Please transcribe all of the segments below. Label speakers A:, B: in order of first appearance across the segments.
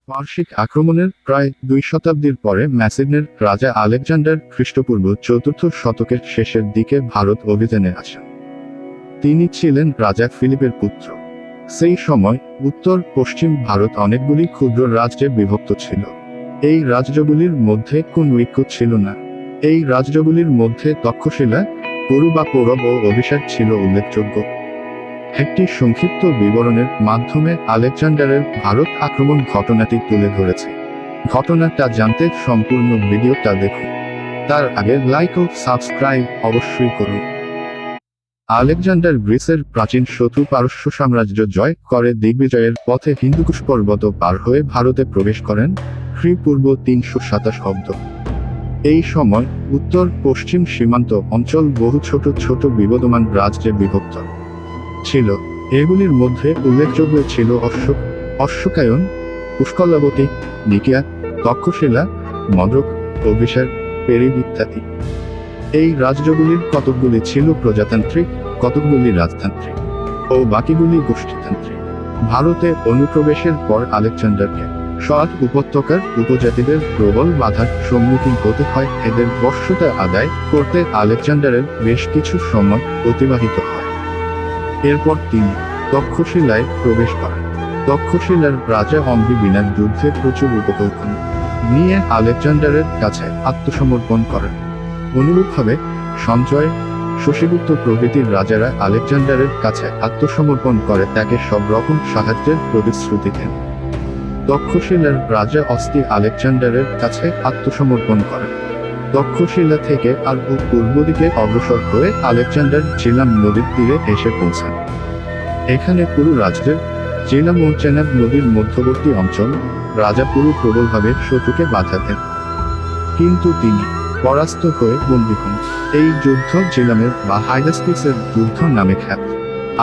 A: বার্ষিক আক্রমণের প্রায় 2 শতাব্দীর পরে ম্যাসিডনের রাজা আলেকজান্ডার খ্রিস্টপূর্ব 4th শতকের শেষের দিকে ভারত অভিযানে আসেন। তিনি ছিলেন রাজা ফিলিপের পুত্র। সেই সময় উত্তর পশ্চিম ভারত অনেকগুলি ক্ষুদ্র রাজ্যে বিভক্ত ছিল। এই রাজ্যগুলির মধ্যে কোন ঐক্য ছিল না। এই রাজ্যগুলির মধ্যে তক্ষশিলা, কুরু বা পৌরব ও অভিষেক ছিল উল্লেখযোগ্য। একটি সংক্ষিপ্ত বিবরণের মাধ্যমে আলেকজান্ডারের ভারত আক্রমণ ঘটনাটি তুলে ধরেছে। ঘটনাটা জানতে সম্পূর্ণ ভিডিওটা দেখুন। তার আগে লাইক ও সাবস্ক্রাইব অবশ্যই করুন। আলেকজান্ডার গ্রিসের প্রাচীন শত্রু পারস্য সাম্রাজ্য জয় করে দিগ্বিজয়ের পথে হিন্দুকুশ পর্বত পার হয়ে ভারতে প্রবেশ করেন খ্রিপূর্ব 327 অব্দ। এই সময় উত্তর পশ্চিম সীমান্ত অঞ্চল বহু ছোট ছোট বিবদমান রাজ্যে বিভক্ত ছিল। এগুলির মধ্যে উল্লেখযোগ্য ছিল অশ্বকায়ন, পুষ্কলাবতী, নিকিয়া, তক্ষশিলা, মদ্রক, অভিসার, পেরিব ইত্যাদি। এই রাজ্যগুলির কতকগুলি ছিল প্রজাতান্ত্রিক, কতকগুলি রাজতান্ত্রিক ও বাকিগুলি গোষ্ঠীতান্ত্রিক। ভারতে অনুপ্রবেশের পর আলেকজান্ডারকে সৎ উপত্যকার উপজাতিদের প্রবল বাধার সম্মুখীন হতে হয়। এদের বশ্যতা আদায় করতে আলেকজান্ডারের বেশ কিছু সময় অতিবাহিত হয়। এরপর তিনি তক্ষশিলায় প্রবেশ করেন। তক্ষশিলার রাজা অম্বি বিনার যুদ্ধে প্রচুর উপকৌশল নিয়ে আলেকজান্ডারের কাছে আত্মসমর্পণ করেন। অনুরূপভাবে সঞ্জয়, শশীগুপ্ত প্রভৃতির রাজারা আলেকজান্ডারের কাছে আত্মসমর্পণ করে তাকে সব রকম সাহায্যের প্রতিশ্রুতি দেন। তক্ষশিলার রাজা অস্তি আলেকজান্ডারের কাছে আত্মসমর্পণ করেন। তক্ষশিলা থেকে আর পূর্ব দিকে অগ্রসর হয়ে আলেকজান্ডার ঝিলাম নদীর তীরে এসে পৌঁছান। এখানে পুরু রাজ্যের ঝিলাম ও চেনাব নদীর মধ্যবর্তী অঞ্চল রাজা পুরু প্রবলভাবে শত্রুকে বাধা দেন, কিন্তু তিনি পরাস্ত হয়ে বন্দী হন। এই যুদ্ধ ঝিলামের বা হাইডাসপিসের যুদ্ধ নামে খ্যাত।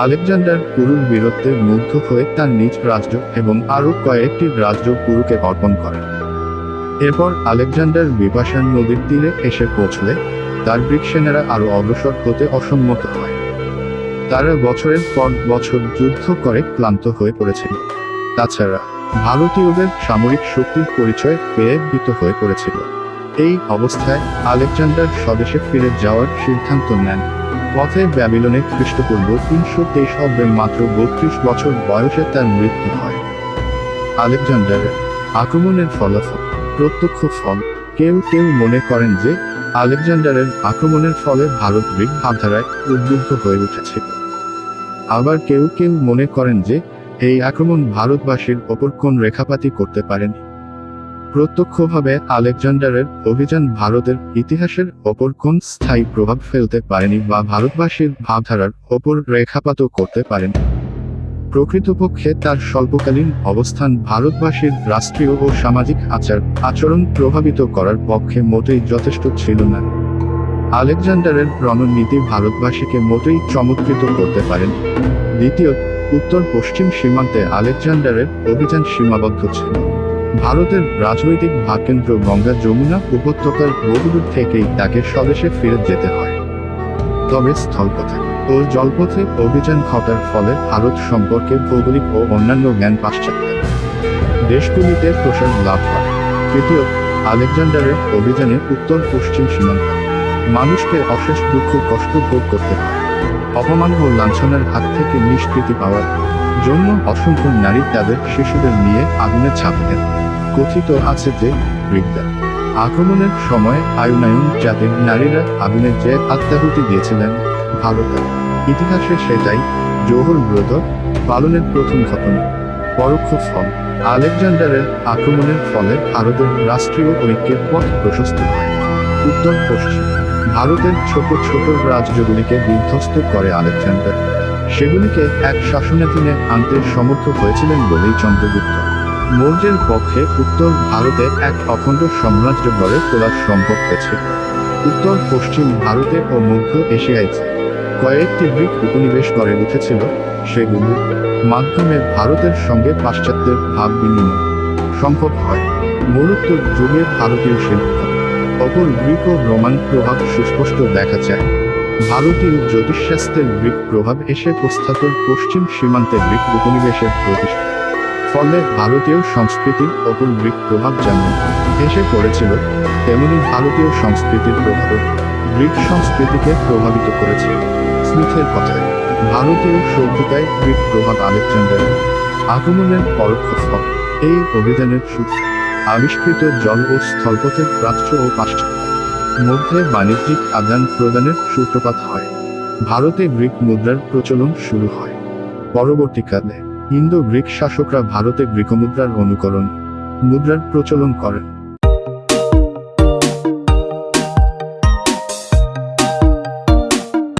A: আলেকজান্ডার পুরুর বীরত্বে মুগ্ধ হয়ে তার নিজ রাজ্য এবং আরও কয়েকটি রাজ্য পুরুকে অর্পণ করেন। এরপর আলেকজান্ডার বিপাশান নদীর তীরে এসে পৌঁছলে তার গ্রিক সেনারা আরও অগ্রসর হতে অসম্মত হয়। তারা বছরের পর বছর যুদ্ধ করে ক্লান্ত হয়ে পড়েছিল। তাছাড়া ভারতীয়দের সামরিক শক্তির পরিচয় পেয়ে ভীত হয়ে পড়েছিল। এই অবস্থায় আলেকজান্ডার স্বদেশে ফিরে যাওয়ার সিদ্ধান্ত নেন। পথে ব্যাবিলনে খ্রিস্টপূর্ব 323 অব্দে মাত্র 32 বছর বয়সে তার মৃত্যু হয়। আলেকজান্ডারের আক্রমণের ফলাফল প্রত্যক্ষ ফল। কেউ কেউ মনে করেন যে আলেকজান্ডারের আক্রমণের ফলে ভারত গ্রিক ভাবধারায় উদ্বুদ্ধ হয়ে উঠেছিল। আবার কেউ কেউ মনে করেন যে এই আক্রমণ ভারতবাসীর ওপর কোন রেখাপাতই করতে পারেনি। প্রত্যক্ষভাবে আলেকজান্ডারের অভিযান ভারতের ইতিহাসের ওপর কোন স্থায়ী প্রভাব ফেলতে পারেনি বা ভারতবাসীর ভাবধারার ওপর রেখাপাতও করতে পারেনি। প্রকৃতপক্ষে তার স্বল্পকালীন অবস্থান ভারতবাসীর রাষ্ট্রীয় ও সামাজিক আচরণ প্রভাবিত করার পক্ষে মোটেই যথেষ্ট ছিল না। আলেকজান্ডারের রণনীতি ভারতবাসীকে মোটেই চমৎকৃত করতে পারেনি। দ্বিতীয়ত, উত্তর পশ্চিম সীমান্তে আলেকজান্ডারের অভিযান সীমাবদ্ধ ছিল। ভারতের রাজনৈতিক ভাগকেন্দ্র গঙ্গা যমুনা উপত্যকার বহুদূর থেকেই তাকে স্বদেশে ফিরে যেতে হয়। তবে স্থলপথে ও জলপথে অভিযান ঘটার ফলে ভারত সম্পর্কে ভৌগোলিক ও অন্যান্য জ্ঞান পাশ্চাত্য দেশগুলিতে প্রসার লাভ করে। তৃতীয়, আলেকজান্ডারের অভিযানে উত্তর পশ্চিম সীমান্ত মানুষকে অশেষ দুঃখ কষ্ট ভোগ করতে হয়। অপমান ও লাঞ্ছনার হাত থেকে নিষ্কৃতি পাওয়ার জন্য অসংখ্য নারী তাদের শিশুদের নিয়ে আগুনে ঝাঁপ দেন। কথিত আছে যে গ্রিকদের আক্রমণের সময় আয়ুনায়ন জাতির নারীরা আগুনে যে আত্মাহুতি দিয়েছিলেন। ভারতের ইতিহাসে সেটাই জোহর ব্রত পালনের প্রথম ঘটনা। পরোক্ষ ফল, আলেকজান্ডারের আক্রমণের ফলে ভারতের রাষ্ট্রীয় ঐক্যের পথ প্রশস্ত হয়। উত্তর পশ্চিম ভারতের ছোট ছোট রাজ্যগুলিকে বিধ্বস্ত করে আলেকজান্ডার। সেগুলিকে এক শাসনাধীনে আনতে সমর্থ হয়েছিলেন বলেই চন্দ্রগুপ্ত মৌর্যের পক্ষে উত্তর ভারতে এক অখণ্ড সাম্রাজ্য গড়ে তোলা সম্ভব হয়েছিল। উত্তর পশ্চিম ভারতে ও মধ্য এশিয়ায় কয়েকটি গ্রিক উপনিবেশ গড়ে উঠেছিল। সেগুলির মাধ্যমে ভারতের সঙ্গে পাশ্চাত্যের ভাব বিনিময় সম্ভব হয়। মৌর্যোত্তর যুগে ভারতীয় শিল্প অপর গ্রিক ও রোমান প্রভাব সুস্পষ্ট দেখা যায়। ভারতীয় জ্যোতিষশাস্ত্রের গ্রিক প্রভাব এসে প্রস্থাতর পশ্চিম সীমান্তে গ্রিক উপনিবেশের প্রতিষ্ঠা ফলে ভারতীয় সংস্কৃতির ওপর গ্রিক প্রভাব যেমন এসে পড়েছিল, তেমনি ভারতীয় সংস্কৃতির প্রভাবও গ্রিক সংস্কৃতিকে প্রভাবিত করেছে। স্মিথের কথায়, ভারতীয় সভ্যতায় গ্রিক প্রভাব আলেকজান্ডারের আগমনের পরোক্ষ ফল। এই অভিযানের সূত্রে আবিষ্কৃত জল ও স্থলপথের প্রাচ্য ও পাশ্চাত্যের মধ্যে বাণিজ্যিক আদান প্রদানের সূত্রপাত হয়। ভারতে গ্রিক মুদ্রার প্রচলন শুরু হয়। পরবর্তীকালে ইন্দো গ্রিক শাসকরা ভারতে গ্রিক মুদ্রার অনুকরণ মুদ্রার প্রচলন করেন।